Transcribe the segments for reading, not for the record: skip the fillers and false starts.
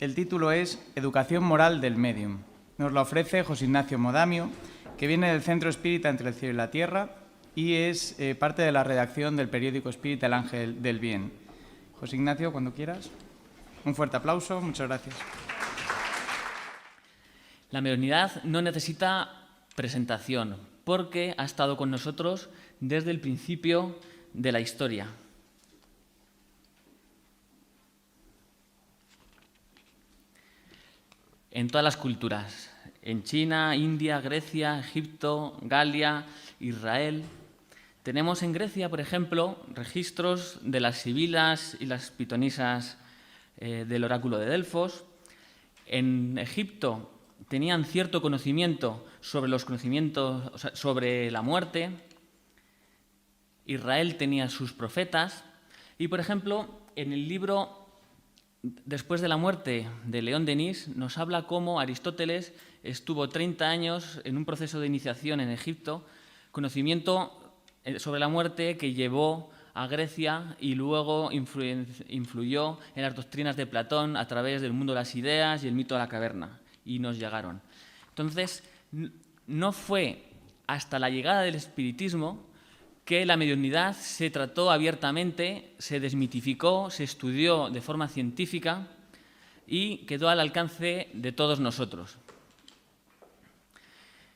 El título es Educación moral del medium. Nos la ofrece José Ignacio Modamio, que viene del Centro Espírita Entre el Cielo y la Tierra y es parte de la redacción del periódico Espírita El Ángel del Bien. José Ignacio, cuando quieras. Un fuerte aplauso. Muchas gracias. La mediunidad no necesita presentación porque ha estado con nosotros desde el principio de la historia. En todas las culturas, en China, India, Grecia, Egipto, Galia, Israel. Tenemos en Grecia, por ejemplo, registros de las sibilas y las pitonisas del oráculo de Delfos. En Egipto tenían cierto conocimiento sobre la muerte. Israel tenía sus profetas. Y, por ejemplo, en el libro Después de la muerte de León Denis nos habla cómo Aristóteles estuvo 30 años en un proceso de iniciación en Egipto, conocimiento sobre la muerte que llevó a Grecia y luego influyó en las doctrinas de Platón a través del mundo de las ideas y el mito de la caverna, y nos llegaron. Entonces, no fue hasta la llegada del espiritismo que la mediunidad se trató abiertamente, se desmitificó, se estudió de forma científica y quedó al alcance de todos nosotros.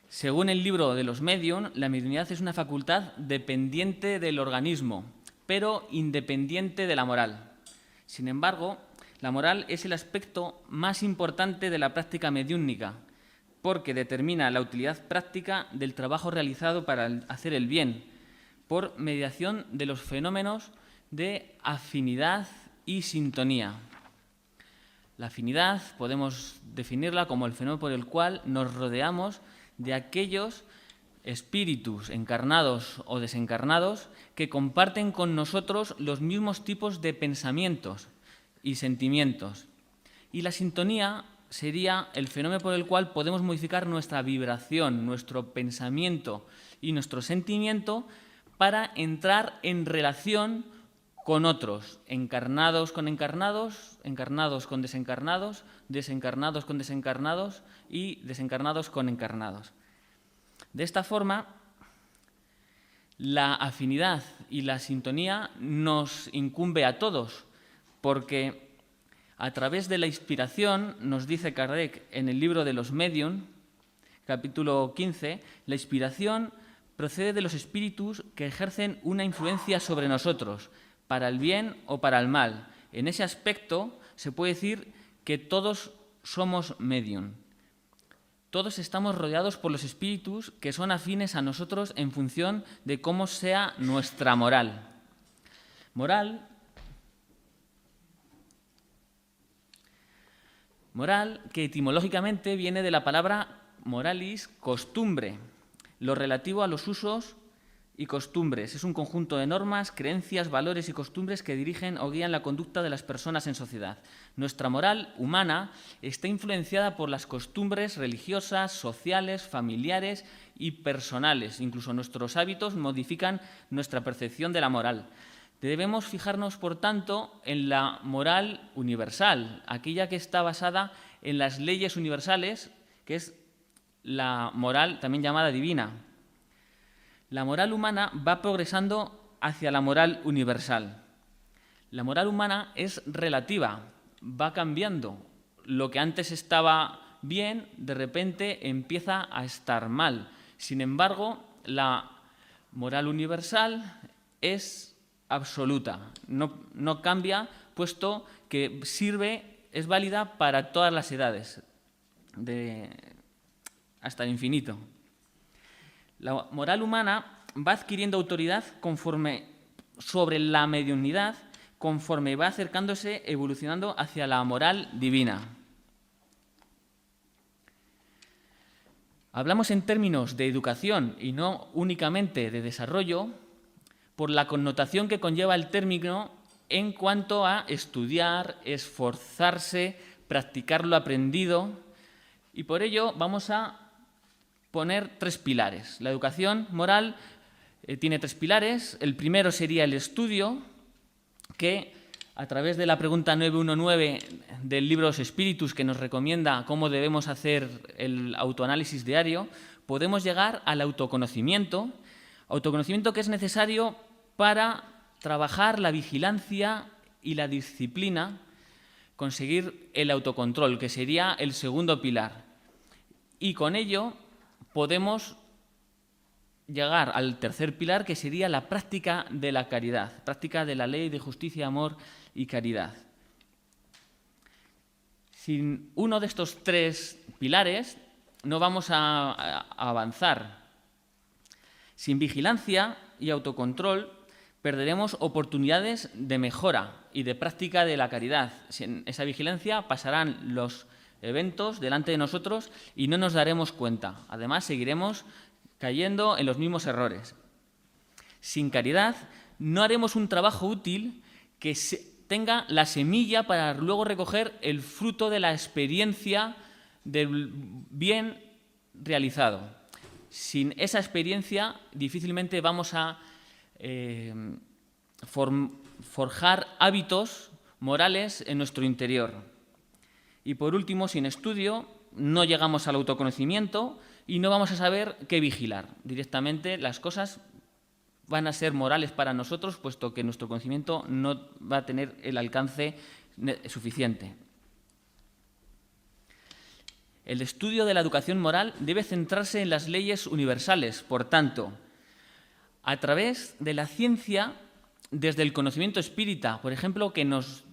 Según el libro de los Medium, la mediunidad es una facultad dependiente del organismo, pero independiente de la moral. Sin embargo, la moral es el aspecto más importante de la práctica mediúnica, porque determina la utilidad práctica del trabajo realizado para hacer el bien, por mediación de los fenómenos de afinidad y sintonía. La afinidad podemos definirla como el fenómeno por el cual nos rodeamos de aquellos espíritus encarnados o desencarnados que comparten con nosotros los mismos tipos de pensamientos y sentimientos. Y la sintonía sería el fenómeno por el cual podemos modificar nuestra vibración, nuestro pensamiento y nuestro sentimiento para entrar en relación con otros, encarnados con encarnados, encarnados con desencarnados, desencarnados con desencarnados y desencarnados con encarnados. De esta forma, la afinidad y la sintonía nos incumbe a todos, porque a través de la inspiración, nos dice Kardec en el libro de los Medium, capítulo 15, la inspiración procede de los espíritus que ejercen una influencia sobre nosotros, para el bien o para el mal. En ese aspecto se puede decir que todos somos medium. Todos estamos rodeados por los espíritus que son afines a nosotros en función de cómo sea nuestra moral. Moral que etimológicamente viene de la palabra moralis, costumbre. Lo relativo a los usos y costumbres. Es un conjunto de normas, creencias, valores y costumbres que dirigen o guían la conducta de las personas en sociedad. Nuestra moral humana está influenciada por las costumbres religiosas, sociales, familiares y personales. Incluso nuestros hábitos modifican nuestra percepción de la moral. Debemos fijarnos, por tanto, en la moral universal, aquella que está basada en las leyes universales, que es la moral también llamada divina. La moral humana va progresando hacia la moral universal. La moral humana es relativa, va cambiando. Lo que antes estaba bien, de repente empieza a estar mal. Sin embargo, la moral universal es absoluta, no cambia, puesto que es válida para todas las edades, hasta el infinito. La moral humana va adquiriendo autoridad sobre la mediunidad conforme va acercándose, evolucionando hacia la moral divina. Hablamos en términos de educación y no únicamente de desarrollo por la connotación que conlleva el término en cuanto a estudiar, esforzarse, practicar lo aprendido, y por ello vamos a poner 3 pilares. La educación moral tiene 3 pilares. El primero sería el estudio, que a través de la pregunta 919 del libro Los Espíritus, que nos recomienda cómo debemos hacer el autoanálisis diario, podemos llegar al autoconocimiento que es necesario para trabajar la vigilancia y la disciplina, conseguir el autocontrol, que sería el segundo pilar. Y con ello podemos llegar al tercer pilar, que sería la práctica de la caridad, práctica de la ley de justicia, amor y caridad. Sin uno de estos tres pilares no vamos a avanzar. Sin vigilancia y autocontrol perderemos oportunidades de mejora y de práctica de la caridad. Sin esa vigilancia pasarán los eventos delante de nosotros y no nos daremos cuenta. Además, seguiremos cayendo en los mismos errores. Sin caridad no haremos un trabajo útil que tenga la semilla para luego recoger el fruto de la experiencia del bien realizado. Sin esa experiencia difícilmente vamos a forjar hábitos morales en nuestro interior. Y por último, sin estudio no llegamos al autoconocimiento y no vamos a saber qué vigilar. Directamente las cosas van a ser morales para nosotros, puesto que nuestro conocimiento no va a tener el alcance suficiente. El estudio de la educación moral debe centrarse en las leyes universales. Por tanto, a través de la ciencia, desde el conocimiento espírita, por ejemplo, que nos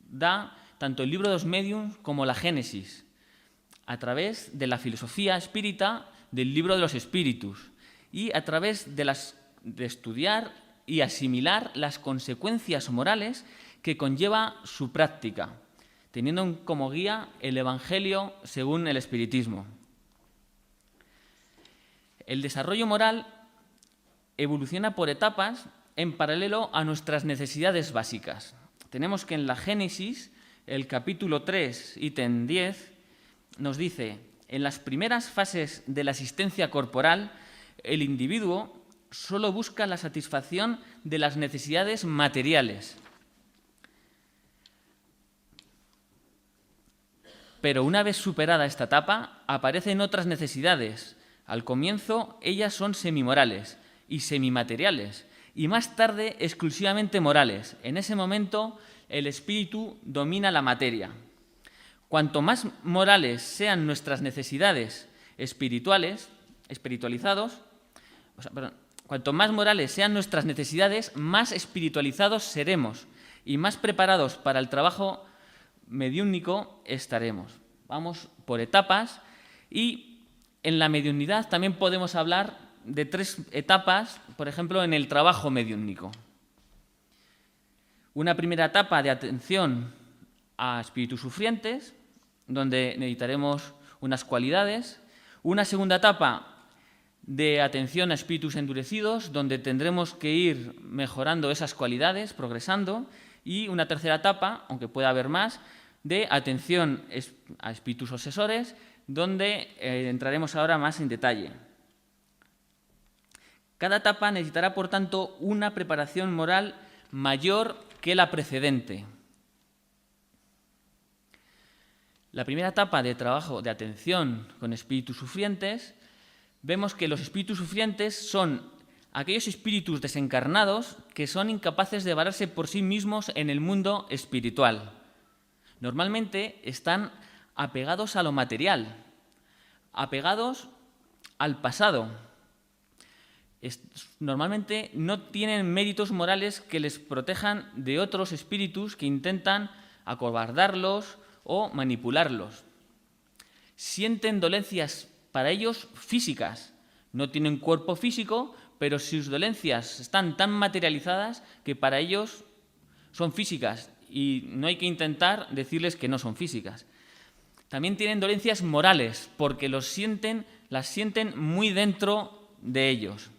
da tanto el libro de los Médiuns como la Génesis, a través de la filosofía espírita del libro de los Espíritus y a través de estudiar y asimilar las consecuencias morales que conlleva su práctica, teniendo como guía el Evangelio según el Espiritismo. El desarrollo moral evoluciona por etapas en paralelo a nuestras necesidades básicas. Tenemos que en la Génesis, el capítulo 3, ítem 10, nos dice: en las primeras fases de la existencia corporal, el individuo solo busca la satisfacción de las necesidades materiales. Pero una vez superada esta etapa, aparecen otras necesidades. Al comienzo, ellas son semimorales y semimateriales, y más tarde exclusivamente morales. En ese momento, el espíritu domina la materia. Cuanto más morales sean nuestras necesidades cuanto más morales sean nuestras necesidades, más espiritualizados seremos y más preparados para el trabajo mediúnico estaremos. Vamos por etapas y en la mediunidad también podemos hablar de 3 etapas, por ejemplo, en el trabajo mediúnico. Una primera etapa de atención a espíritus sufrientes, donde necesitaremos unas cualidades. Una segunda etapa de atención a espíritus endurecidos, donde tendremos que ir mejorando esas cualidades, progresando. Y una tercera etapa, aunque pueda haber más, de atención a espíritus obsesores, donde entraremos ahora más en detalle. Cada etapa necesitará, por tanto, una preparación moral mayor que la precedente. La primera etapa de trabajo de atención con espíritus sufrientes, vemos que los espíritus sufrientes son aquellos espíritus desencarnados que son incapaces de valerse por sí mismos en el mundo espiritual. Normalmente están apegados a lo material, apegados al pasado. Normalmente no tienen méritos morales que les protejan de otros espíritus que intentan acobardarlos o manipularlos. Sienten dolencias para ellos físicas. No tienen cuerpo físico, pero sus dolencias están tan materializadas que para ellos son físicas y no hay que intentar decirles que no son físicas. También tienen dolencias morales porque las sienten muy dentro de ellos.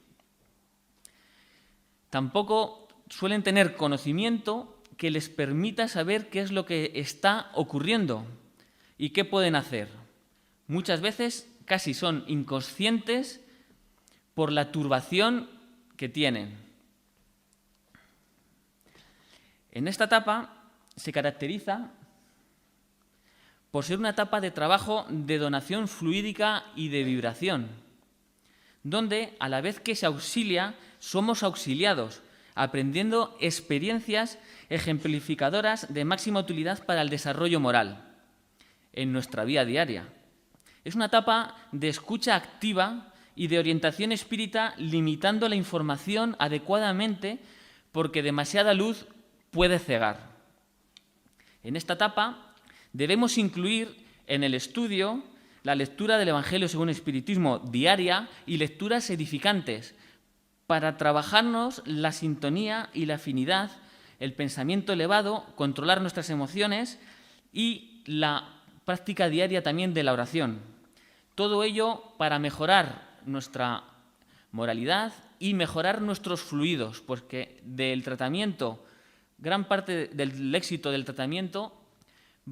Tampoco suelen tener conocimiento que les permita saber qué es lo que está ocurriendo y qué pueden hacer. Muchas veces casi son inconscientes por la turbación que tienen. En esta etapa se caracteriza por ser una etapa de trabajo de donación fluídica y de vibración, donde a la vez que se auxilia, somos auxiliados, aprendiendo experiencias ejemplificadoras de máxima utilidad para el desarrollo moral en nuestra vida diaria. Es una etapa de escucha activa y de orientación espírita, limitando la información adecuadamente porque demasiada luz puede cegar. En esta etapa debemos incluir en el estudio la lectura del Evangelio según el Espiritismo diaria y lecturas edificantes para trabajarnos la sintonía y la afinidad, el pensamiento elevado, controlar nuestras emociones y la práctica diaria también de la oración. Todo ello para mejorar nuestra moralidad y mejorar nuestros fluidos, porque del tratamiento, gran parte del éxito del tratamiento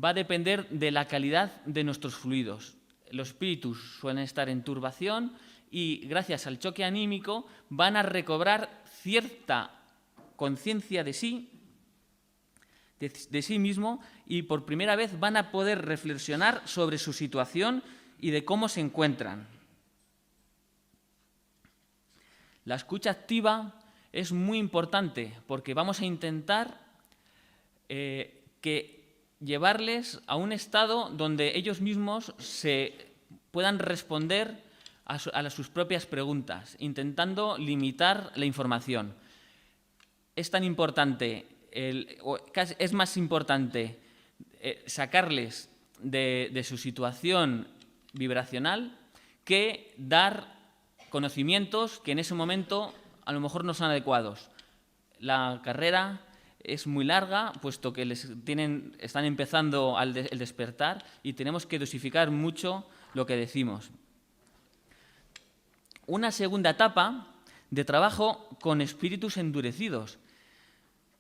va a depender de la calidad de nuestros fluidos. Los espíritus suelen estar en turbación y gracias al choque anímico van a recobrar cierta conciencia de sí mismo y por primera vez van a poder reflexionar sobre su situación y de cómo se encuentran. La escucha activa es muy importante porque vamos a intentar llevarles a un estado donde ellos mismos se puedan responder a sus propias preguntas, intentando limitar la información. Es tan importante, es más importante sacarles de su situación vibracional que dar conocimientos que en ese momento a lo mejor no son adecuados. La carrera es muy larga, puesto que están empezando el despertar y tenemos que dosificar mucho lo que decimos. Una segunda etapa de trabajo con espíritus endurecidos,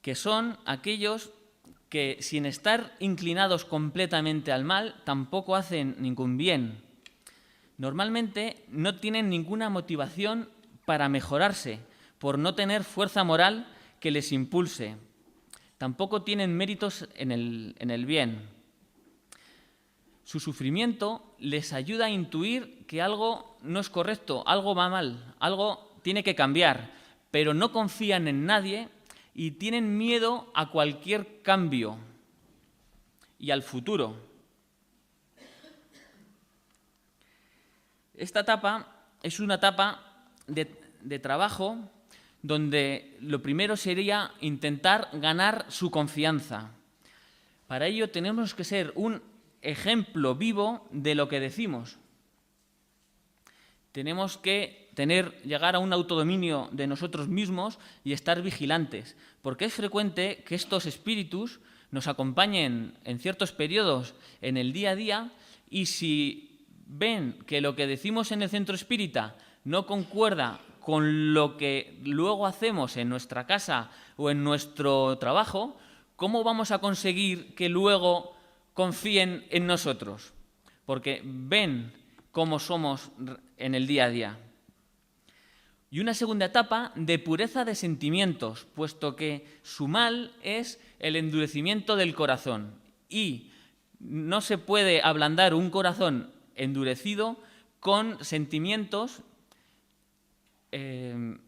que son aquellos que, sin estar inclinados completamente al mal, tampoco hacen ningún bien. Normalmente no tienen ninguna motivación para mejorarse, por no tener fuerza moral que les impulse. Tampoco tienen méritos en el bien. Su sufrimiento les ayuda a intuir que algo no es correcto, algo va mal, algo tiene que cambiar, pero no confían en nadie y tienen miedo a cualquier cambio y al futuro. Esta etapa es una etapa de trabajo donde lo primero sería intentar ganar su confianza. Para ello tenemos que ser un ejemplo vivo de lo que decimos. Tenemos que llegar a un autodominio de nosotros mismos y estar vigilantes, porque es frecuente que estos espíritus nos acompañen en ciertos periodos en el día a día y si ven que lo que decimos en el centro espírita no concuerda con lo que luego hacemos en nuestra casa o en nuestro trabajo, ¿cómo vamos a conseguir que luego confíen en nosotros? Porque ven cómo somos en el día a día. Y una segunda etapa de pureza de sentimientos, puesto que su mal es el endurecimiento del corazón. Y no se puede ablandar un corazón endurecido con sentimientos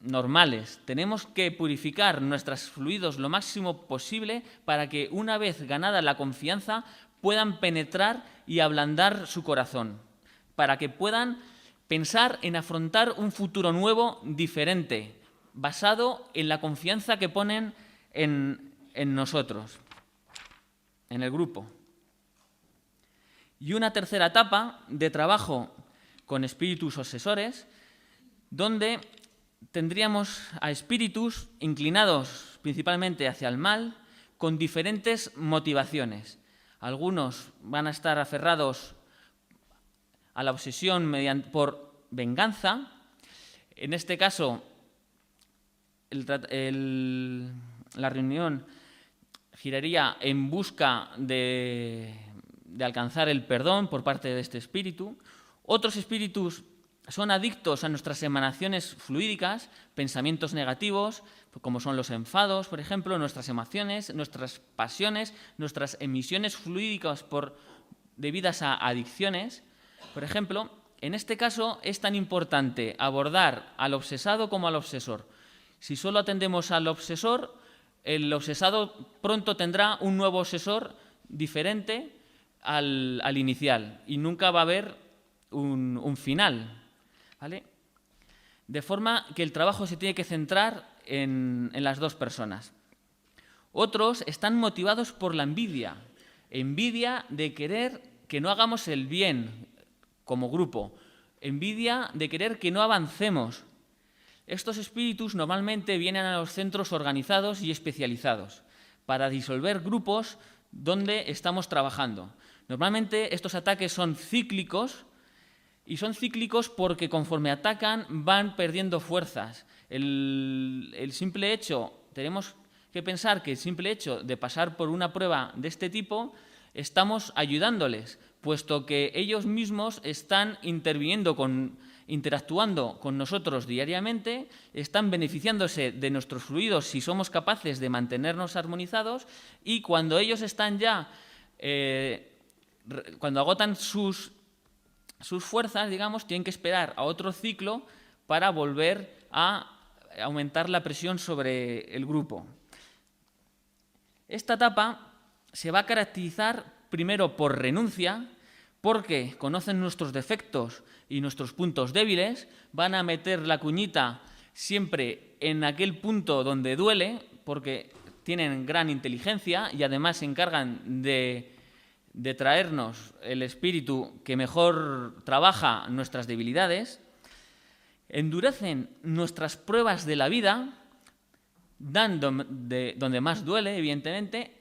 normales. Tenemos que purificar nuestros fluidos lo máximo posible para que una vez ganada la confianza puedan penetrar y ablandar su corazón, para que puedan pensar en afrontar un futuro nuevo, diferente, basado en la confianza que ponen en nosotros, en el grupo. Y una tercera etapa de trabajo con espíritus obsesores, donde tendríamos a espíritus inclinados principalmente hacia el mal, con diferentes motivaciones. Algunos van a estar aferrados a la obsesión por venganza. En este caso, la reunión giraría en busca de alcanzar el perdón por parte de este espíritu. Otros espíritus son adictos a nuestras emanaciones fluídicas, pensamientos negativos, como son los enfados, por ejemplo, nuestras emociones, nuestras pasiones, nuestras emisiones fluídicas debidas a adicciones. Por ejemplo, en este caso es tan importante abordar al obsesado como al obsesor. Si solo atendemos al obsesor, el obsesado pronto tendrá un nuevo obsesor diferente al inicial y nunca va a haber un final, ¿vale? De forma que el trabajo se tiene que centrar en las dos personas. Otros están motivados por la envidia de querer que no hagamos el bien como grupo, envidia de querer que no avancemos. Estos espíritus normalmente vienen a los centros organizados y especializados para disolver grupos donde estamos trabajando. Normalmente estos ataques son cíclicos y son cíclicos porque conforme atacan van perdiendo fuerzas. El simple hecho, tenemos que pensar que el simple hecho de pasar por una prueba de este tipo estamos ayudándoles, puesto que ellos mismos están interactuando con nosotros diariamente, están beneficiándose de nuestros fluidos si somos capaces de mantenernos armonizados y cuando ellos están ya, cuando agotan sus fuerzas, digamos, tienen que esperar a otro ciclo para volver a aumentar la presión sobre el grupo. Esta etapa se va a caracterizar primero por renuncia, porque conocen nuestros defectos y nuestros puntos débiles, van a meter la cuñita siempre en aquel punto donde duele, porque tienen gran inteligencia y además se encargan de traernos el espíritu que mejor trabaja nuestras debilidades, endurecen nuestras pruebas de la vida, donde más duele, evidentemente,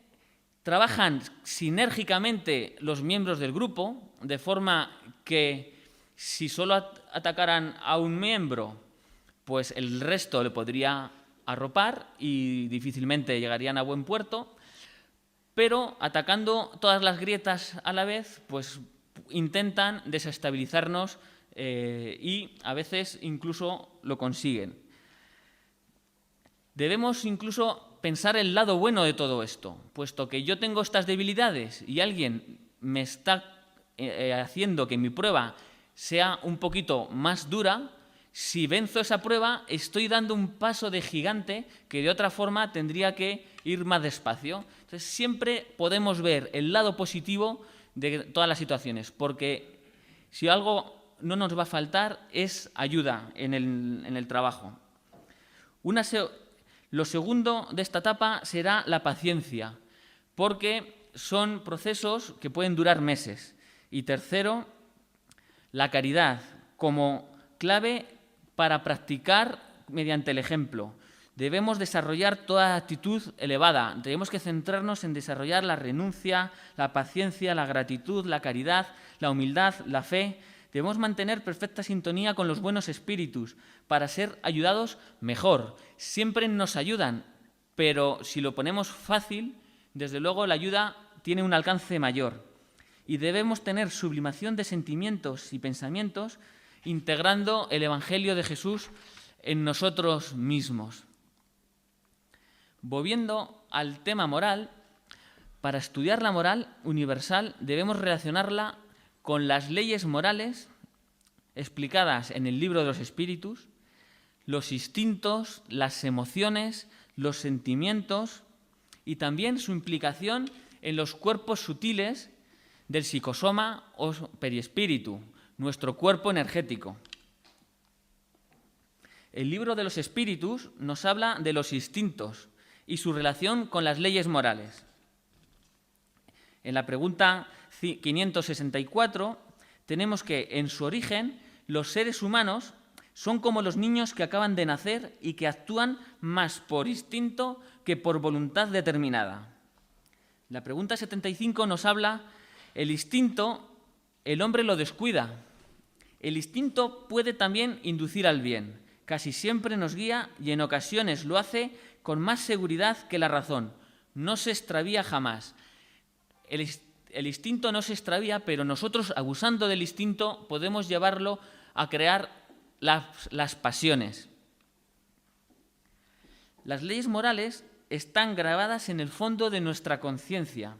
trabajan sinérgicamente los miembros del grupo, de forma que si solo atacaran a un miembro, pues el resto le podría arropar y difícilmente llegarían a buen puerto, pero atacando todas las grietas a la vez, pues intentan desestabilizarnos y a veces incluso lo consiguen. Debemos incluso pensar el lado bueno de todo esto, puesto que yo tengo estas debilidades y alguien me está haciendo que mi prueba sea un poquito más dura. Si venzo esa prueba, estoy dando un paso de gigante que de otra forma tendría que ir más despacio. Entonces, siempre podemos ver el lado positivo de todas las situaciones, porque si algo no nos va a faltar es ayuda en el trabajo. Lo segundo de esta etapa será la paciencia, porque son procesos que pueden durar meses. Y tercero, la caridad como clave para practicar mediante el ejemplo. Debemos desarrollar toda actitud elevada. Tenemos que centrarnos en desarrollar la renuncia, la paciencia, la gratitud, la caridad, la humildad, la fe. Debemos mantener perfecta sintonía con los buenos espíritus para ser ayudados mejor. Siempre nos ayudan, pero si lo ponemos fácil, desde luego la ayuda tiene un alcance mayor. Y debemos tener sublimación de sentimientos y pensamientos integrando el Evangelio de Jesús en nosotros mismos. Volviendo al tema moral, para estudiar la moral universal debemos relacionarla con las leyes morales explicadas en el Libro de los Espíritus, los instintos, las emociones, los sentimientos y también su implicación en los cuerpos sutiles del psicosoma o perispíritu, nuestro cuerpo energético. El Libro de los Espíritus nos habla de los instintos y su relación con las leyes morales. En la pregunta 564 tenemos que, en su origen, los seres humanos son como los niños que acaban de nacer y que actúan más por instinto que por voluntad determinada. La pregunta 75 nos habla, el instinto, el hombre lo descuida. El instinto puede también inducir al bien. Casi siempre nos guía y en ocasiones lo hace con más seguridad que la razón. No se extravía jamás. El instinto no se extravía, pero nosotros, abusando del instinto, podemos llevarlo a crear las pasiones. Las leyes morales están grabadas en el fondo de nuestra conciencia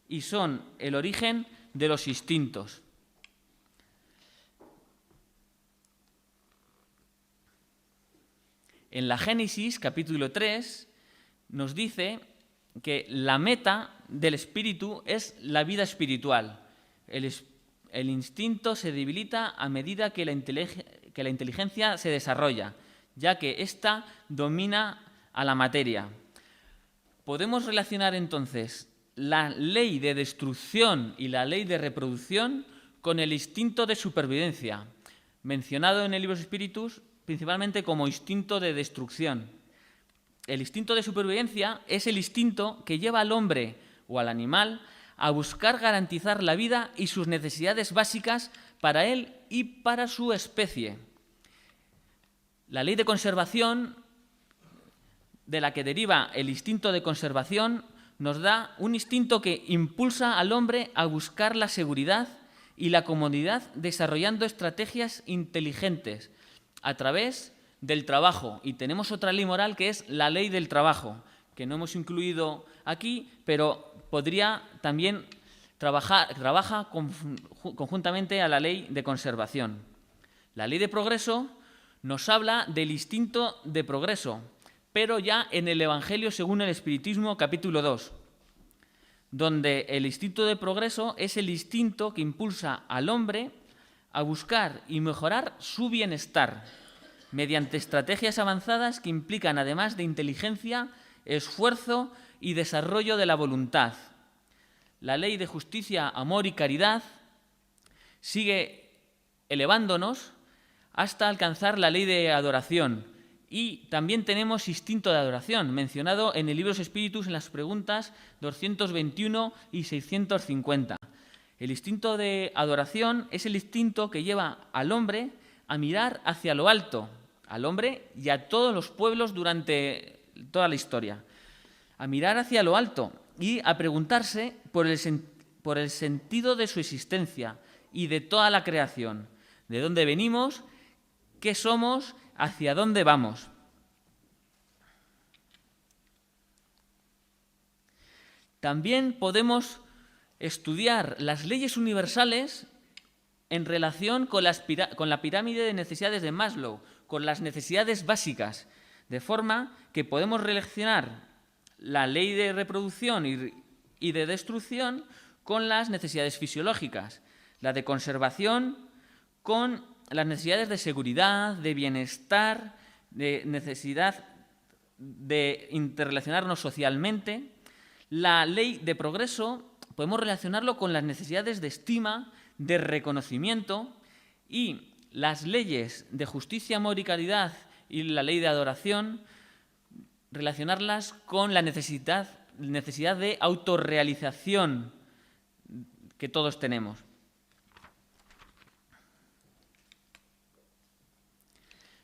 y son el origen de los instintos. En la Génesis, capítulo 3, nos dice que la meta del espíritu es la vida espiritual. El instinto se debilita a medida que la inteligencia se desarrolla, ya que ésta domina a la materia. Podemos relacionar entonces la ley de destrucción y la ley de reproducción con el instinto de supervivencia, mencionado en el libro de los Espíritus principalmente como instinto de destrucción. El instinto de supervivencia es el instinto que lleva al hombre o al animal a buscar garantizar la vida y sus necesidades básicas para él y para su especie. La ley de conservación, de la que deriva el instinto de conservación, nos da un instinto que impulsa al hombre a buscar la seguridad y la comodidad desarrollando estrategias inteligentes a través del trabajo. Y tenemos otra ley moral que es la ley del trabajo, que no hemos incluido aquí, pero podría también trabaja conjuntamente a la ley de conservación. La ley de progreso nos habla del instinto de progreso, pero ya en el Evangelio según el Espiritismo, capítulo 2, donde el instinto de progreso es el instinto que impulsa al hombre a buscar y mejorar su bienestar mediante estrategias avanzadas que implican, además de inteligencia, esfuerzo y desarrollo de la voluntad. La ley de justicia, amor y caridad sigue elevándonos hasta alcanzar la ley de adoración. Y también tenemos instinto de adoración, mencionado en el libro de los Espíritus en las preguntas 221 y 650. El instinto de adoración es el instinto que lleva al hombre a mirar hacia lo alto, al hombre y a todos los pueblos durante toda la historia, a mirar hacia lo alto y a preguntarse por el sentido de su existencia y de toda la creación, de dónde venimos, qué somos, hacia dónde vamos. También podemos estudiar las leyes universales en relación con la pirámide de necesidades de Maslow, con las necesidades básicas, de forma que podemos relacionar la ley de reproducción y de destrucción con las necesidades fisiológicas, la de conservación con las necesidades de seguridad, de bienestar, de necesidad de interrelacionarnos socialmente. La ley de progreso podemos relacionarlo con las necesidades de estima, de reconocimiento, y las leyes de justicia, amor y caridad y la ley de adoración relacionarlas con la necesidad de autorrealización que todos tenemos.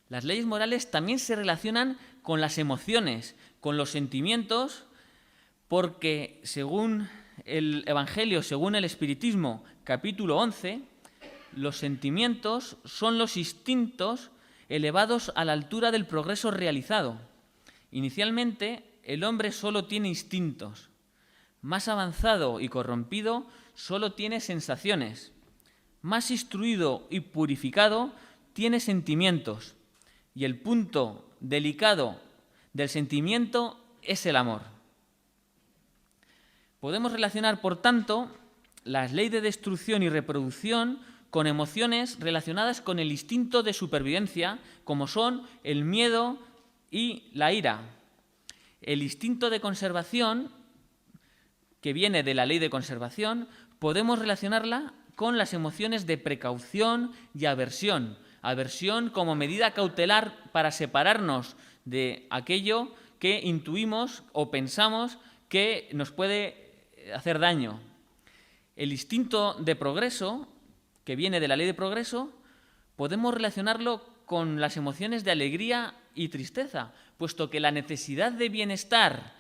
Las leyes morales también se relacionan con las emociones, con los sentimientos, porque según el Evangelio, según el Espiritismo, capítulo 11, los sentimientos son los instintos elevados a la altura del progreso realizado. Inicialmente, el hombre solo tiene instintos. Más avanzado y corrompido, solo tiene sensaciones. Más instruido y purificado, tiene sentimientos. Y el punto delicado del sentimiento es el amor. Podemos relacionar, por tanto, las leyes de destrucción y reproducción con emociones relacionadas con el instinto de supervivencia, como son el miedo y la ira. El instinto de conservación, que viene de la ley de conservación, podemos relacionarla con las emociones de precaución y aversión. Aversión como medida cautelar para separarnos de aquello que intuimos o pensamos que nos puede hacer daño. El instinto de progreso, que viene de la ley de progreso, podemos relacionarlo con las emociones de alegría y tristeza, puesto que la necesidad de bienestar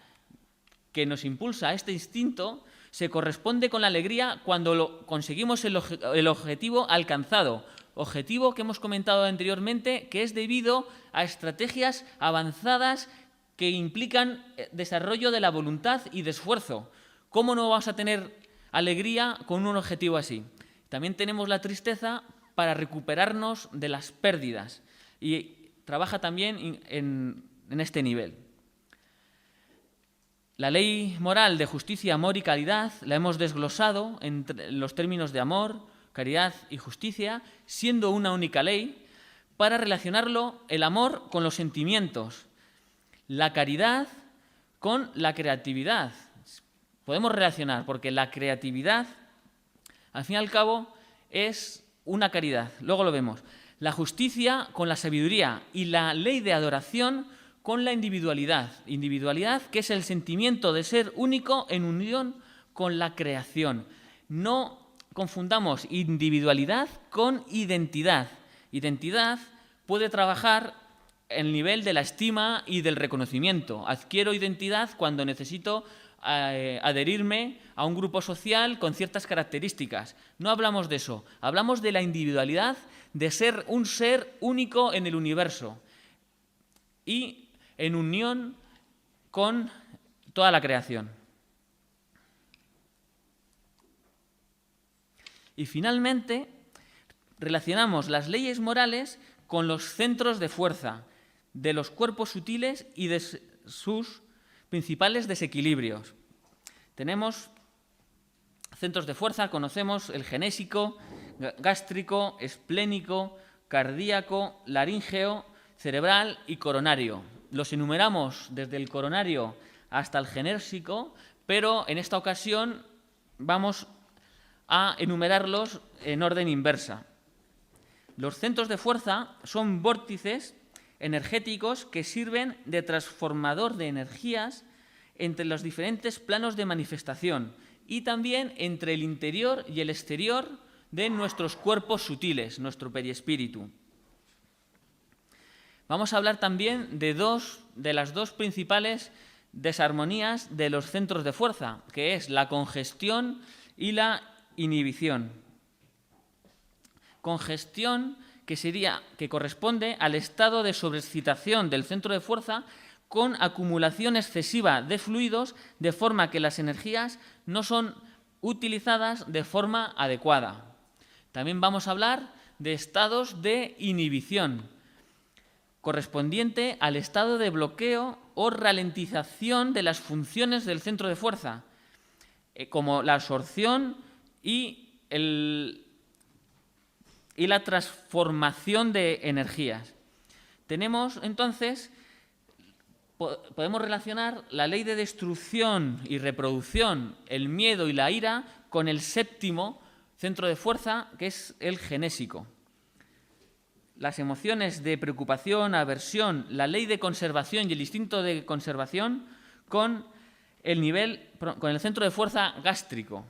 que nos impulsa a este instinto se corresponde con la alegría cuando conseguimos el objetivo alcanzado, objetivo que hemos comentado anteriormente, que es debido a estrategias avanzadas que implican desarrollo de la voluntad y de esfuerzo. ¿Cómo no vamos a tener alegría con un objetivo así? También tenemos la tristeza para recuperarnos de las pérdidas y trabaja también en este nivel. La ley moral de justicia, amor y caridad la hemos desglosado en los términos de amor, caridad y justicia, siendo una única ley, para relacionarlo el amor con los sentimientos, la caridad con la creatividad. Podemos relacionar, porque la creatividad, al fin y al cabo, es una caridad. Luego lo vemos. La justicia con la sabiduría y la ley de adoración con la individualidad. Individualidad, que es el sentimiento de ser único en unión con la creación. No confundamos individualidad con identidad. Identidad puede trabajar en el nivel de la estima y del reconocimiento. Adquiero identidad cuando necesito adherirme a un grupo social con ciertas características. No hablamos de eso. Hablamos de la individualidad, de ser un ser único en el universo y en unión con toda la creación. Y finalmente, relacionamos las leyes morales con los centros de fuerza de los cuerpos sutiles y de sus principales desequilibrios. Tenemos centros de fuerza, conocemos el genésico, gástrico, esplénico, cardíaco, laríngeo, cerebral y coronario. Los enumeramos desde el coronario hasta el genésico, pero en esta ocasión vamos a enumerarlos en orden inversa. Los centros de fuerza son vórtices energéticos que sirven de transformador de energías entre los diferentes planos de manifestación y también entre el interior y el exterior de nuestros cuerpos sutiles, nuestro periespíritu. Vamos a hablar también de las dos principales desarmonías de los centros de fuerza, que es la congestión y la inhibición. Congestión que corresponde al estado de sobreexcitación del centro de fuerza con acumulación excesiva de fluidos, de forma que las energías no son utilizadas de forma adecuada. También vamos a hablar de estados de inhibición, correspondiente al estado de bloqueo o ralentización de las funciones del centro de fuerza, como la absorción y la transformación de energías. Tenemos, entonces, podemos relacionar la ley de destrucción y reproducción, el miedo y la ira, con el séptimo centro de fuerza, que es el genésico. Las emociones de preocupación, aversión, la ley de conservación y el instinto de conservación con el centro de fuerza gástrico.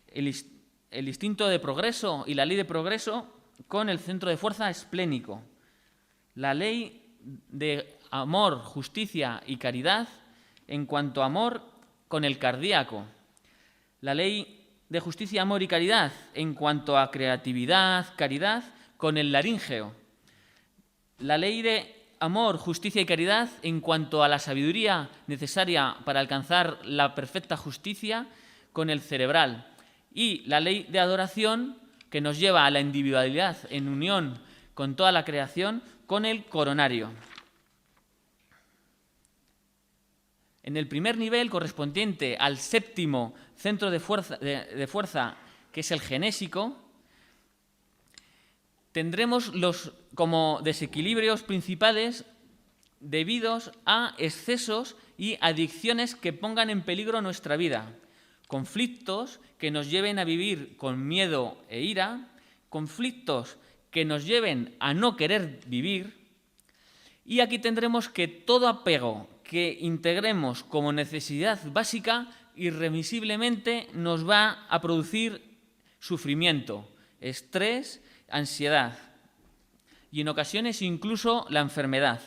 El instinto de progreso y la ley de progreso con el centro de fuerza esplénico. La ley de amor, justicia y caridad en cuanto a amor con el cardíaco. La ley de justicia, amor y caridad en cuanto a creatividad, caridad, con el laríngeo. La ley de amor, justicia y caridad en cuanto a la sabiduría necesaria para alcanzar la perfecta justicia, con el cerebral. Y la ley de adoración, que nos lleva a la individualidad en unión con toda la creación, con el coronario. En el primer nivel, correspondiente al séptimo centro de fuerza, que es el genésico, tendremos como desequilibrios principales debidos a excesos y adicciones que pongan en peligro nuestra vida. Conflictos que nos lleven a vivir con miedo e ira, conflictos que nos lleven a no querer vivir. Y aquí tendremos que todo apego que integremos como necesidad básica irremisiblemente nos va a producir sufrimiento, estrés, ansiedad y en ocasiones incluso la enfermedad.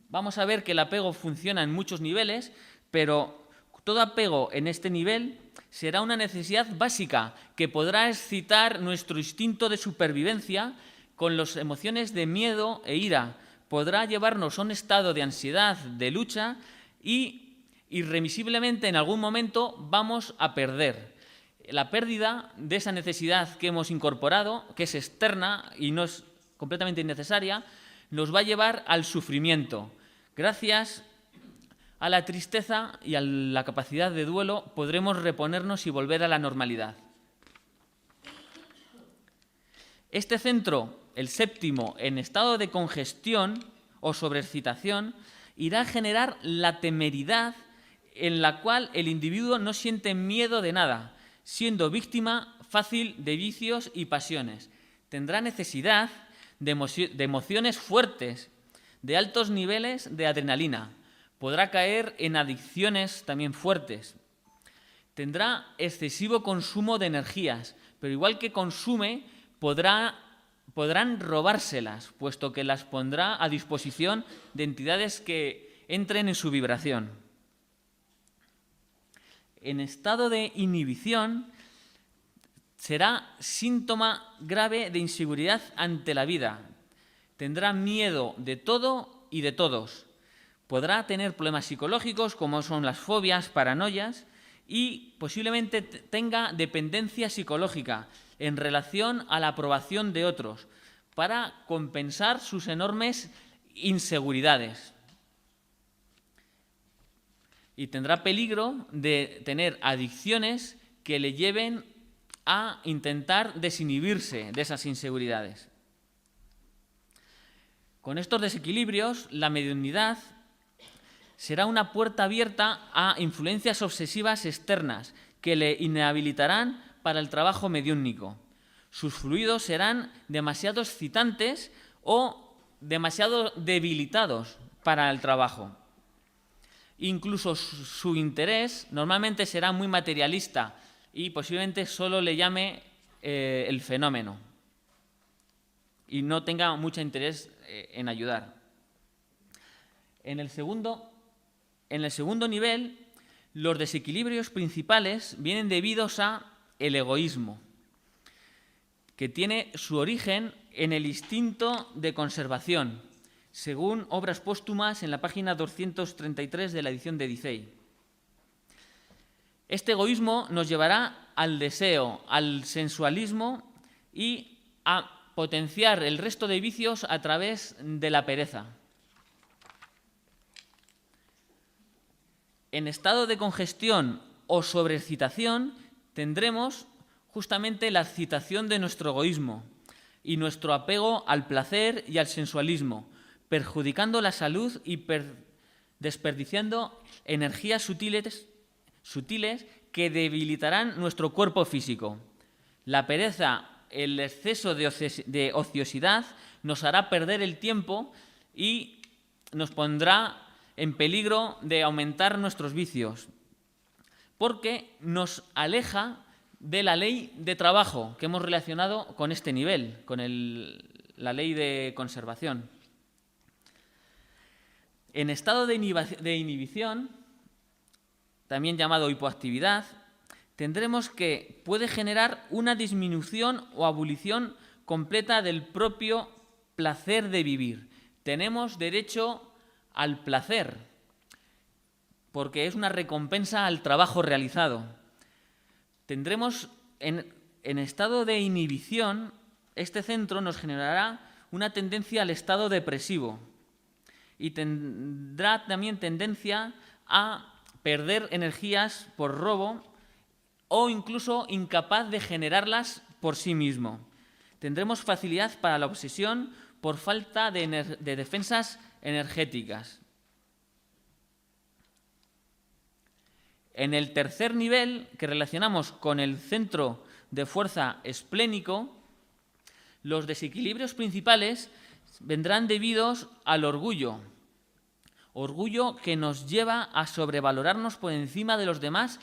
Vamos a ver que el apego funciona en muchos niveles, pero Todo apego en este nivel será una necesidad básica que podrá excitar nuestro instinto de supervivencia con las emociones de miedo e ira. Podrá llevarnos a un estado de ansiedad, de lucha y irremisiblemente en algún momento vamos a perder. La pérdida de esa necesidad que hemos incorporado, que es externa y no es completamente innecesaria, nos va a llevar al sufrimiento. Gracias a la tristeza y a la capacidad de duelo podremos reponernos y volver a la normalidad. Este centro, el séptimo, en estado de congestión o sobreexcitación, irá a generar la temeridad en la cual el individuo no siente miedo de nada, siendo víctima fácil de vicios y pasiones. Tendrá necesidad de emociones fuertes, de altos niveles de adrenalina. Podrá caer en adicciones también fuertes. Tendrá excesivo consumo de energías, pero igual que consume, podrán robárselas, puesto que las pondrá a disposición de entidades que entren en su vibración. En estado de inhibición será síntoma grave de inseguridad ante la vida. Tendrá miedo de todo y de todos. Podrá tener problemas psicológicos como son las fobias, paranoias y posiblemente tenga dependencia psicológica en relación a la aprobación de otros para compensar sus enormes inseguridades. Y tendrá peligro de tener adicciones que le lleven a intentar desinhibirse de esas inseguridades. Con estos desequilibrios, la mediunidad será una puerta abierta a influencias obsesivas externas que le inhabilitarán para el trabajo mediúnico. Sus fluidos serán demasiado excitantes o demasiado debilitados para el trabajo. Incluso su interés normalmente será muy materialista y posiblemente solo le llame el fenómeno y no tenga mucho interés en ayudar. En el segundo nivel, los desequilibrios principales vienen debidos a el egoísmo, que tiene su origen en el instinto de conservación, según obras póstumas en la página 233 de la edición de Dicey. Este egoísmo nos llevará al deseo, al sensualismo y a potenciar el resto de vicios a través de la pereza. En estado de congestión o sobreexcitación tendremos justamente la excitación de nuestro egoísmo y nuestro apego al placer y al sensualismo, perjudicando la salud y desperdiciando energías sutiles que debilitarán nuestro cuerpo físico. La pereza, el exceso de ociosidad nos hará perder el tiempo y nos pondrá en peligro de aumentar nuestros vicios, porque nos aleja de la ley de trabajo que hemos relacionado con este nivel, con la ley de conservación. En estado de inhibición, también llamado hipoactividad, tendremos que puede generar una disminución o abolición completa del propio placer de vivir. Tenemos derecho al placer, porque es una recompensa al trabajo realizado. Tendremos en estado de inhibición, este centro nos generará una tendencia al estado depresivo y tendrá también tendencia a perder energías por robo o incluso incapaz de generarlas por sí mismo. Tendremos facilidad para la obsesión por falta de defensas energéticas. En el tercer nivel, que relacionamos con el centro de fuerza esplénico, los desequilibrios principales vendrán debidos al orgullo. Orgullo que nos lleva a sobrevalorarnos por encima de los demás,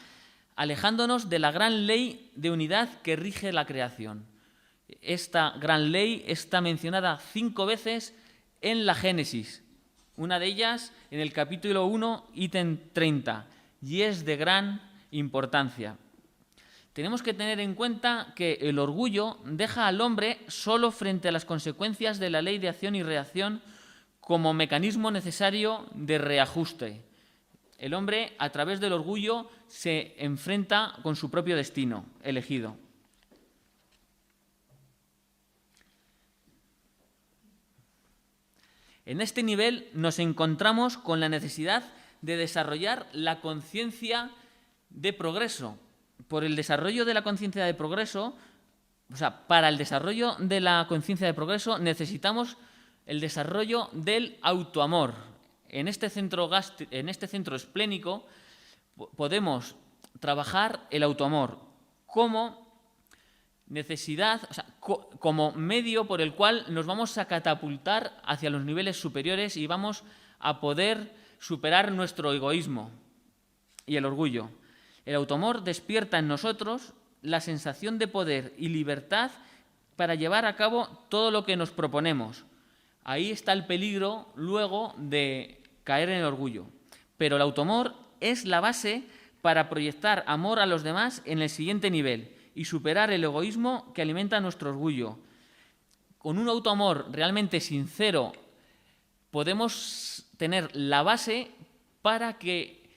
alejándonos de la gran ley de unidad que rige la creación. Esta gran ley está mencionada 5 veces en la Génesis. Una de ellas en el capítulo 1, ítem 30. y es de gran importancia. Tenemos que tener en cuenta que el orgullo deja al hombre solo frente a las consecuencias de la ley de acción y reacción como mecanismo necesario de reajuste. El hombre, a través del orgullo, se enfrenta con su propio destino elegido. En este nivel nos encontramos con la necesidad de desarrollar la conciencia de progreso. Por el desarrollo de la conciencia de progreso, para el desarrollo de la conciencia de progreso necesitamos el desarrollo del autoamor. En este centro esplénico podemos trabajar el autoamor como necesidad, como medio por el cual nos vamos a catapultar hacia los niveles superiores y vamos a poder superar nuestro egoísmo y el orgullo. El autoamor despierta en nosotros la sensación de poder y libertad para llevar a cabo todo lo que nos proponemos. Ahí está el peligro luego de caer en el orgullo. Pero el autoamor es la base para proyectar amor a los demás en el siguiente nivel y superar el egoísmo que alimenta nuestro orgullo. Con un autoamor realmente sincero podemos tener la base para que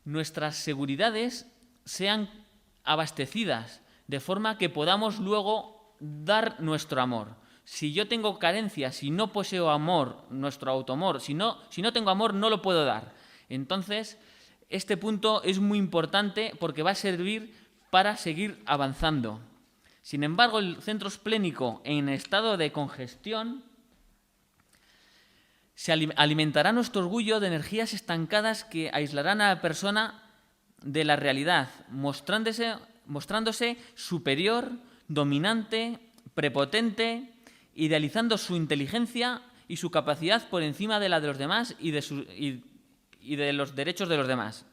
nuestras seguridades sean abastecidas, de forma que podamos luego dar nuestro amor. Si yo tengo carencias, si no poseo amor, nuestro autoamor, si no tengo amor, no lo puedo dar. Entonces, este punto es muy importante porque va a servir para seguir avanzando. Sin embargo, el centro esplénico en estado de congestión se alimentará nuestro orgullo de energías estancadas que aislarán a la persona de la realidad, mostrándose superior, dominante, prepotente, idealizando su inteligencia y su capacidad por encima de la de los demás y de los derechos de los demás.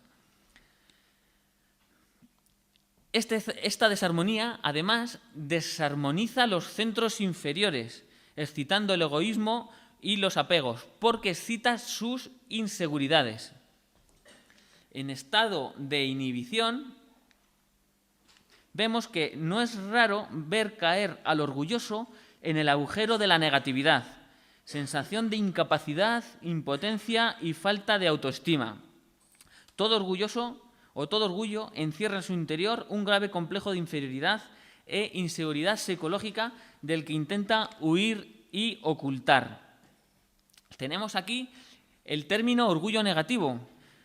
Esta desarmonía, además, desarmoniza los centros inferiores, excitando el egoísmo y los apegos, porque excita sus inseguridades. En estado de inhibición, vemos que no es raro ver caer al orgulloso en el agujero de la negatividad, sensación de incapacidad, impotencia y falta de autoestima. Todo orgullo encierra en su interior un grave complejo de inferioridad e inseguridad psicológica del que intenta huir y ocultar. Tenemos aquí el término orgullo negativo,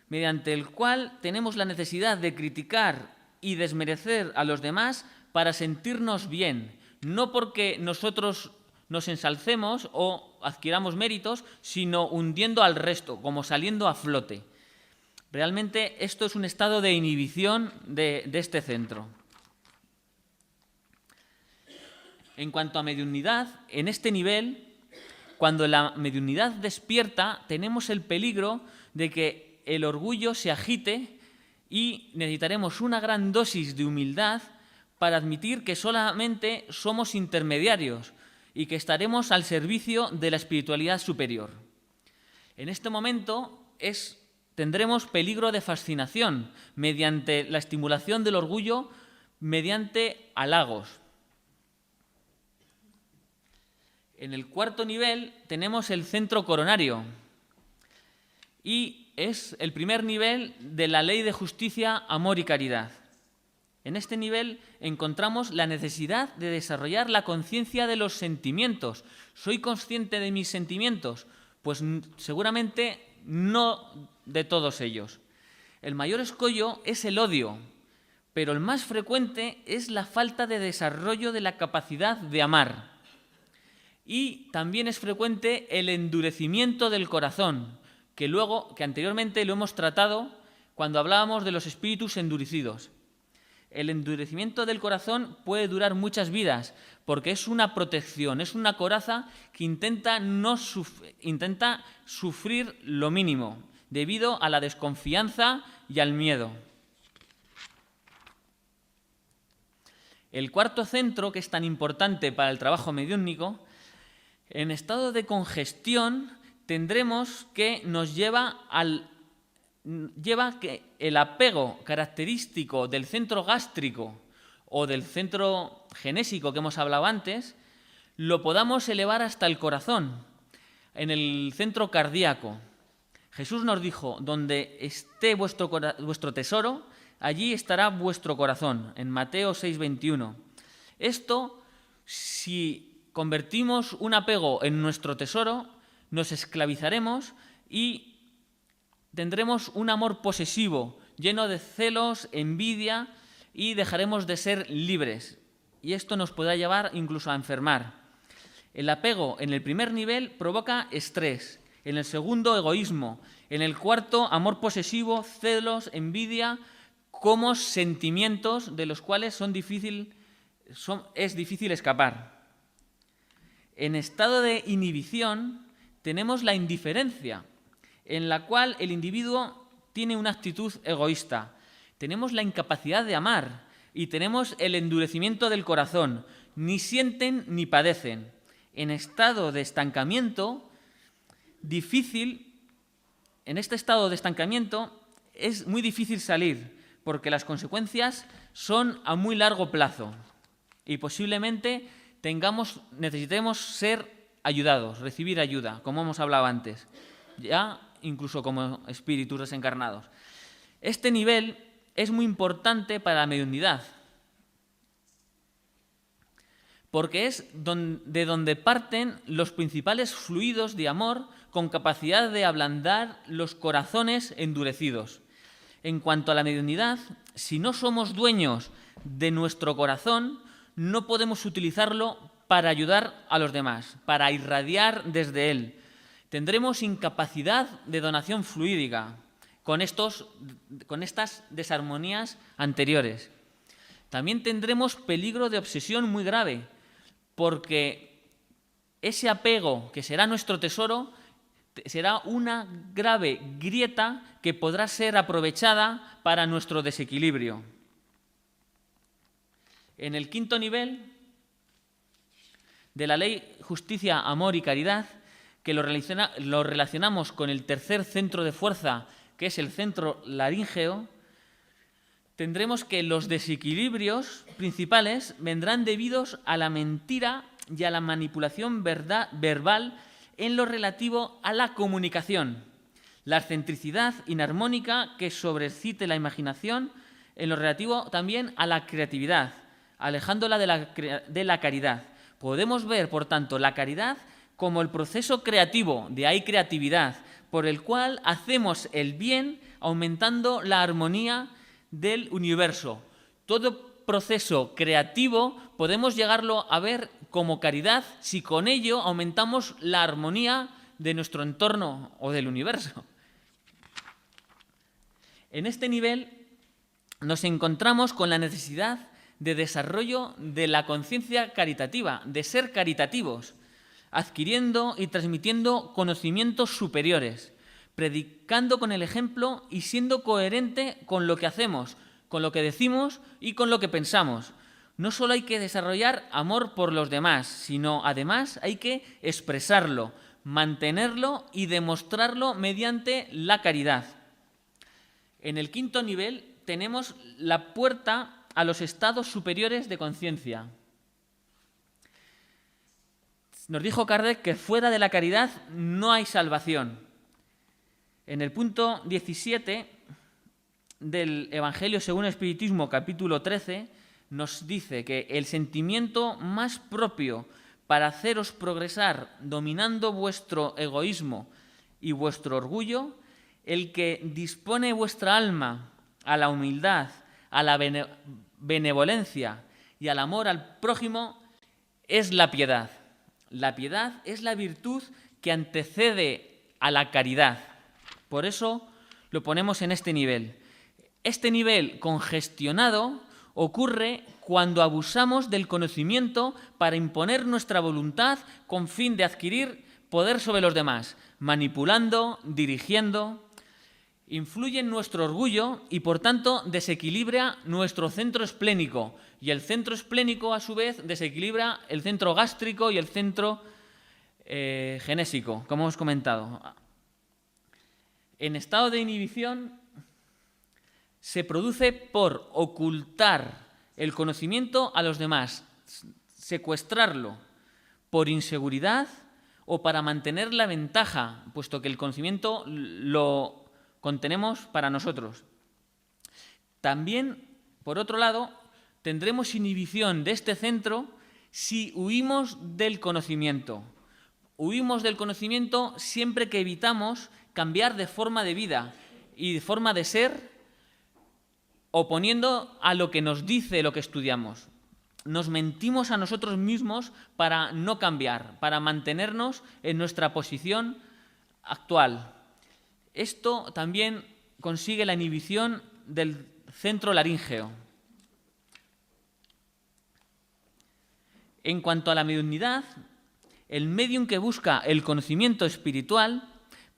mediante el cual tenemos la necesidad de criticar y desmerecer a los demás para sentirnos bien, no porque nosotros nos ensalcemos o adquiramos méritos, sino hundiendo al resto, como saliendo a flote. Realmente esto es un estado de inhibición de este centro. En cuanto a mediunidad, en este nivel, cuando la mediunidad despierta, tenemos el peligro de que el orgullo se agite y necesitaremos una gran dosis de humildad para admitir que solamente somos intermediarios y que estaremos al servicio de la espiritualidad superior. En este momento tendremos peligro de fascinación mediante la estimulación del orgullo mediante halagos. En el cuarto nivel tenemos el centro coronario y es el primer nivel de la ley de justicia, amor y caridad. En este nivel encontramos la necesidad de desarrollar la conciencia de los sentimientos. ¿Soy consciente de mis sentimientos? Pues seguramente no de todos ellos. El mayor escollo es el odio, pero el más frecuente es la falta de desarrollo de la capacidad de amar. Y también es frecuente el endurecimiento del corazón, que anteriormente lo hemos tratado cuando hablábamos de los espíritus endurecidos. El endurecimiento del corazón puede durar muchas vidas porque es una protección, es una coraza que intenta sufrir lo mínimo debido a la desconfianza y al miedo. El cuarto centro, que es tan importante para el trabajo mediúnico, en estado de congestión tendremos que nos lleva lleva que el apego característico del centro gástrico o del centro genésico que hemos hablado antes, lo podamos elevar hasta el corazón, en el centro cardíaco. Jesús nos dijo, donde esté vuestro tesoro, allí estará vuestro corazón, en Mateo 6:21. Esto, si convertimos un apego en nuestro tesoro, nos esclavizaremos y tendremos un amor posesivo, lleno de celos, envidia, y dejaremos de ser libres. Y esto nos podrá llevar incluso a enfermar. El apego en el primer nivel provoca estrés, en el segundo egoísmo, en el cuarto amor posesivo, celos, envidia, como sentimientos de los cuales es difícil escapar. En estado de inhibición tenemos la indiferencia, en la cual el individuo tiene una actitud egoísta. Tenemos la incapacidad de amar y tenemos el endurecimiento del corazón. Ni sienten ni padecen. En estado de estancamiento, en este estado de estancamiento es muy difícil salir, porque las consecuencias son a muy largo plazo y posiblemente necesitemos ser ayudados, recibir ayuda, como hemos hablado antes, ya incluso como espíritus desencarnados. Este nivel es muy importante para la mediunidad, porque es de donde parten los principales fluidos de amor con capacidad de ablandar los corazones endurecidos. En cuanto a la mediunidad, si no somos dueños de nuestro corazón, no podemos utilizarlo para ayudar a los demás, para irradiar desde él. Tendremos incapacidad de donación fluídica con estas desarmonías anteriores. También tendremos peligro de obsesión muy grave, porque ese apego que será nuestro tesoro será una grave grieta que podrá ser aprovechada para nuestro desequilibrio. En el quinto nivel de la ley justicia, amor y caridad, que lo relacionamos con el tercer centro de fuerza, que es el centro laríngeo, tendremos que los desequilibrios principales vendrán debidos a la mentira y a la manipulación verbal en lo relativo a la comunicación, la excentricidad inarmónica que sobrecite la imaginación en lo relativo también a la creatividad, alejándola de la caridad. Podemos ver, por tanto, la caridad como el proceso creativo, de ahí creatividad, por el cual hacemos el bien aumentando la armonía del universo. Todo proceso creativo podemos llegarlo a ver como caridad si con ello aumentamos la armonía de nuestro entorno o del universo. En este nivel nos encontramos con la necesidad de desarrollo de la conciencia caritativa, de ser caritativos, adquiriendo y transmitiendo conocimientos superiores, predicando con el ejemplo y siendo coherente con lo que hacemos, con lo que decimos y con lo que pensamos. No solo hay que desarrollar amor por los demás, sino además hay que expresarlo, mantenerlo y demostrarlo mediante la caridad. En el quinto nivel tenemos la puerta a los estados superiores de conciencia. Nos dijo Kardec que fuera de la caridad no hay salvación. En el punto 17 del Evangelio según el Espiritismo, capítulo 13, nos dice que el sentimiento más propio para haceros progresar dominando vuestro egoísmo y vuestro orgullo, el que dispone vuestra alma a la humildad, a la benevolencia y al amor al prójimo, es la piedad. La piedad es la virtud que antecede a la caridad. Por eso lo ponemos en este nivel. Este nivel congestionado ocurre cuando abusamos del conocimiento para imponer nuestra voluntad con fin de adquirir poder sobre los demás, manipulando, dirigiendo. Influye en nuestro orgullo y, por tanto, desequilibra nuestro centro esplénico. Y el centro esplénico, a su vez, desequilibra el centro gástrico y el centro genésico, como hemos comentado. En estado de inhibición se produce por ocultar el conocimiento a los demás, secuestrarlo por inseguridad o para mantener la ventaja, puesto que el conocimiento lo contenemos para nosotros. También, por otro lado, tendremos inhibición de este centro si huimos del conocimiento. Huimos del conocimiento siempre que evitamos cambiar de forma de vida y de forma de ser, oponiendo a lo que nos dice lo que estudiamos. Nos mentimos a nosotros mismos para no cambiar, para mantenernos en nuestra posición actual. Esto también consigue la inhibición del centro laríngeo. En cuanto a la mediunidad, el médium que busca el conocimiento espiritual,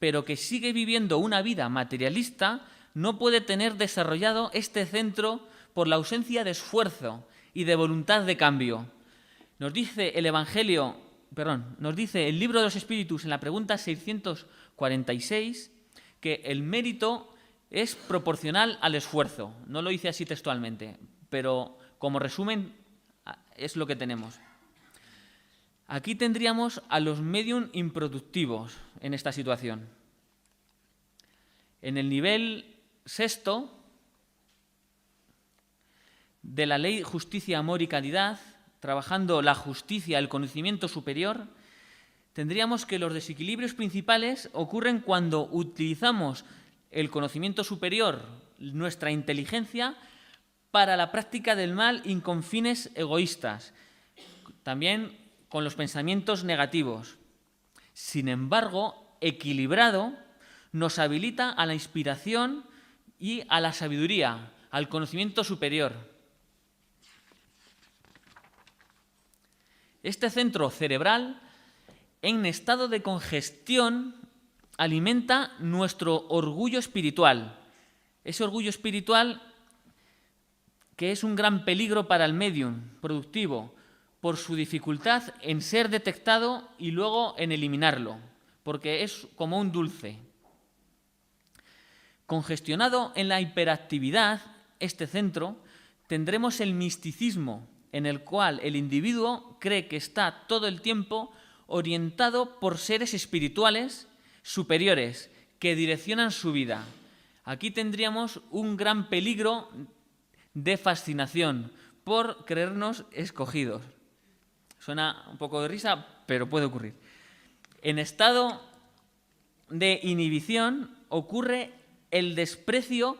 pero que sigue viviendo una vida materialista, no puede tener desarrollado este centro por la ausencia de esfuerzo y de voluntad de cambio. Nos dice el Libro de los Espíritus en la pregunta 646 que el mérito es proporcional al esfuerzo. No lo dice así textualmente, pero como resumen es lo que tenemos. Aquí tendríamos a los médium improductivos en esta situación. En el nivel 6 de la ley justicia, amor y caridad, trabajando la justicia, el conocimiento superior, tendríamos que los desequilibrios principales ocurren cuando utilizamos el conocimiento superior, nuestra inteligencia, para la práctica del mal y con fines egoístas, también con los pensamientos negativos. Sin embargo, equilibrado, nos habilita a la inspiración y a la sabiduría, al conocimiento superior. Este centro cerebral, en estado de congestión, alimenta nuestro orgullo espiritual. Ese orgullo espiritual que es un gran peligro para el médium productivo por su dificultad en ser detectado y luego en eliminarlo, porque es como un dulce. Congestionado en la hiperactividad, este centro, tendremos el misticismo, en el cual el individuo cree que está todo el tiempo orientado por seres espirituales superiores que direccionan su vida. Aquí tendríamos un gran peligro de fascinación por creernos escogidos. Suena un poco de risa, pero puede ocurrir. En estado de inhibición ocurre el desprecio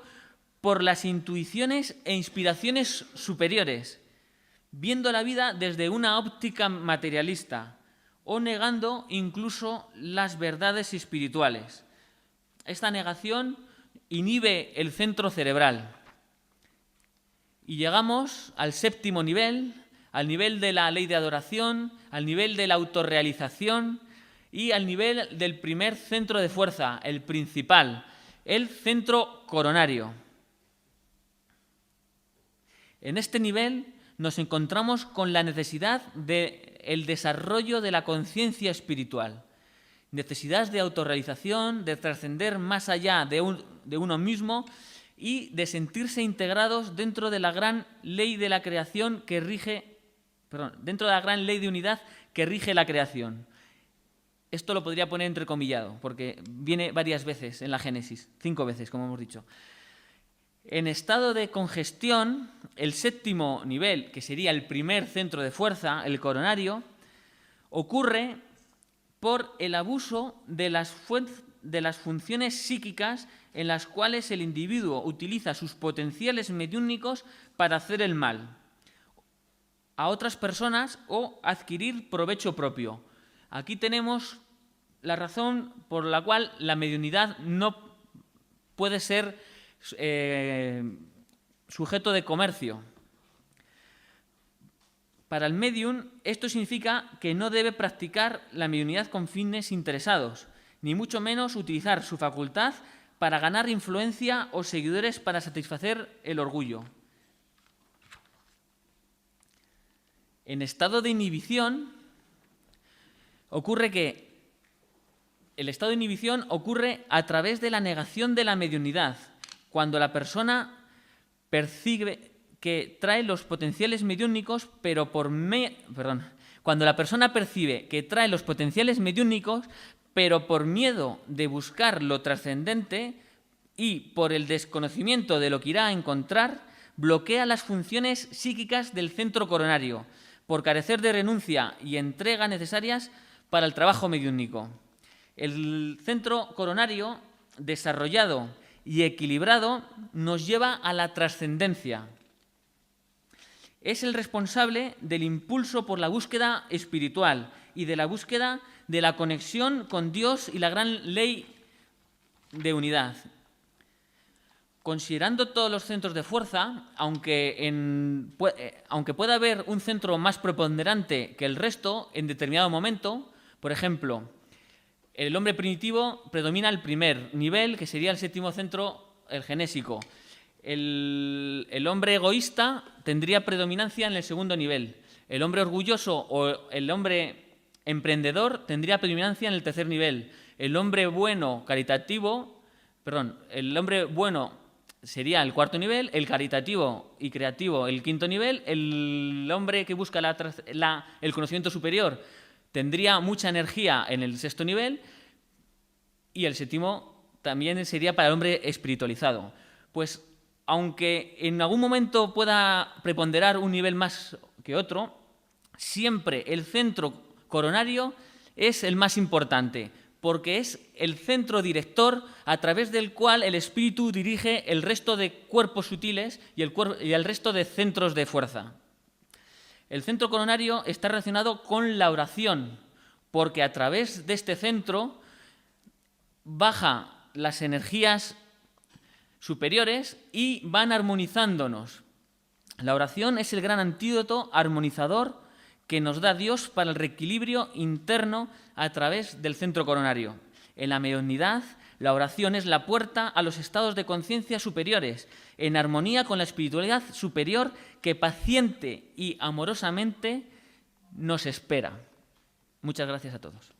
por las intuiciones e inspiraciones superiores, viendo la vida desde una óptica materialista o negando incluso las verdades espirituales. Esta negación inhibe el centro cerebral. Y llegamos al 7º nivel, al nivel de la ley de adoración, al nivel de la autorrealización y al nivel del primer centro de fuerza, el principal, el centro coronario. En este nivel nos encontramos con la necesidad del desarrollo de la conciencia espiritual, necesidad de autorrealización, de trascender más allá de uno mismo y de sentirse integrados dentro de la gran ley de la creación que rige, dentro de la gran ley de unidad que rige la creación. Esto lo podría poner entrecomillado, porque viene varias veces en la Génesis, 5 veces, como hemos dicho. En estado de congestión, el 7º nivel, que sería el primer centro de fuerza, el coronario, ocurre por el abuso de las funciones psíquicas en las cuales el individuo utiliza sus potenciales mediúnicos para hacer el mal a otras personas o adquirir provecho propio. Aquí tenemos la razón por la cual la mediunidad no puede ser sujeto de comercio. Para el médium, esto significa que no debe practicar la mediunidad con fines interesados, ni mucho menos utilizar su facultad para ganar influencia o seguidores para satisfacer el orgullo. En estado de inhibición, ocurre que El estado de inhibición ocurre a través de la negación de la mediunidad, cuando la persona percibe que trae los potenciales mediúnicos, cuando la persona percibe que trae los potenciales mediúnicos, pero por miedo de buscar lo trascendente y por el desconocimiento de lo que irá a encontrar, bloquea las funciones psíquicas del centro coronario, por carecer de renuncia y entrega necesarias para el trabajo mediúnico. El centro coronario, desarrollado y equilibrado, nos lleva a la trascendencia. Es el responsable del impulso por la búsqueda espiritual y de la búsqueda de la conexión con Dios y la gran ley de unidad. Considerando todos los centros de fuerza, aunque pueda haber un centro más preponderante que el resto en determinado momento, por ejemplo, el hombre primitivo predomina el primer nivel, que sería el séptimo centro, el genésico. El hombre egoísta tendría predominancia en el segundo nivel. El hombre orgulloso o el hombre emprendedor tendría predominancia en el tercer nivel. El hombre bueno sería el cuarto nivel, el caritativo y creativo el quinto nivel, el hombre que busca el conocimiento superior tendría mucha energía en el sexto nivel y el séptimo también sería para el hombre espiritualizado. Pues aunque en algún momento pueda preponderar un nivel más que otro, siempre el centro coronario es el más importante, porque es el centro director a través del cual el espíritu dirige el resto de cuerpos sutiles y el resto de centros de fuerza. El centro coronario está relacionado con la oración, porque a través de este centro baja las energías superiores y van armonizándonos. La oración es el gran antídoto armonizador que nos da Dios para el reequilibrio interno a través del centro coronario. En la mediunidad, la oración es la puerta a los estados de conciencia superiores, en armonía con la espiritualidad superior que paciente y amorosamente nos espera. Muchas gracias a todos.